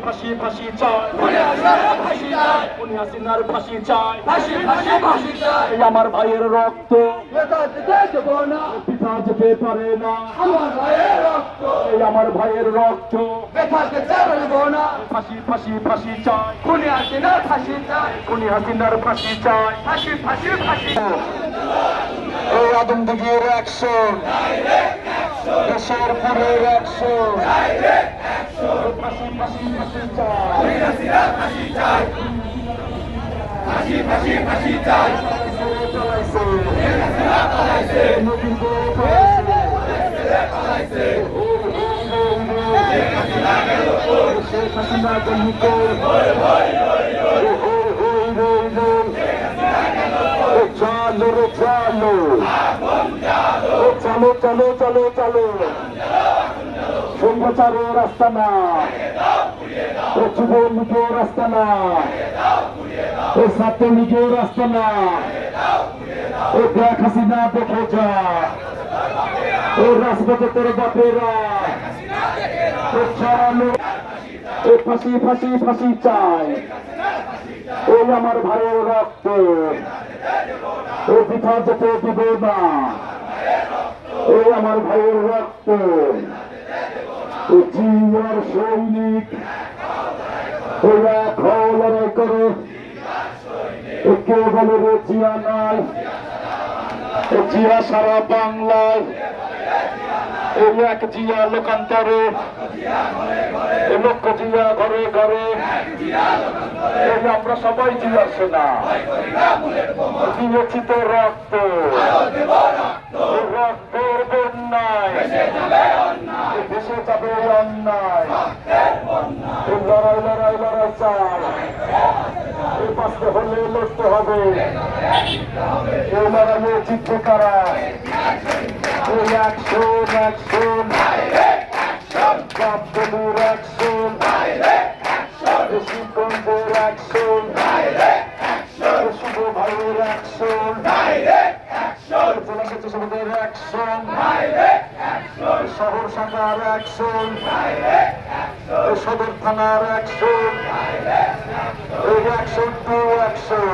ফাঁসি ফাঁসি চাই, হাসিনার ফাঁসি চাই, আমার ভাইয়ের রক্ত পিতা যেতে পারে না, আমার ভাইয়ের রক্ত ফাঁসি ফাঁসি ফাঁসি চাই, হাসিনার ফাঁসি চাই, এই আদমদিঘির অ্যাকশন, কেশরপুরের অ্যাকশন, ফাঁসি ফাঁসি ফাঁসি চাই, চলো রে চলো, চলো চলো চলো চলো, সম্প্রচারের রাস্তা না, যুবলীগের রাস্তা না, ছাত্রলীগের রাস্তা না, দেখ হাসিনা দেখে যা, রাজপথে তোর বাপেরা ছড়ানো, ফাঁসি ফাঁসি ফাঁসি চাই, ওই আমার ভাইয়ের রক্ত ও পিঠা যেতে দিব না, ওই আমার ভাইয়ের রক্ত জিয়ার সৈনিক, ওরা খাও লড়াই করে, কেউ বলে রে জিয়া নাই, জিয়া সারা বাংলায়, এই এক জিয়া লোকান্তরে, লক্ষ জিয়া ঘরে ঘরে, এই আমরা সবাই জিয়া সেনা, দিয়েছি তো রক্ত, রক্তের বন্যায় দেশে যাবে অন্যায়, লড়াই লড়াই লড়াই চাই, বাঁচতে হলে লড়তে হবে, এই লড়াইয়ে জিতবে কারা, এই অ্যাকশন অ্যাকশন, গাবতলীর অ্যাকশন, শিবগঞ্জের অ্যাকশন, শুভ ভাইয়ের অ্যাকশন, জেলা স্বেচ্ছাসেবকের অ্যাকশন, শহর শাখার অ্যাকশন, সদর থানার অ্যাকশন, অ্যাকশন টু অ্যাকশন।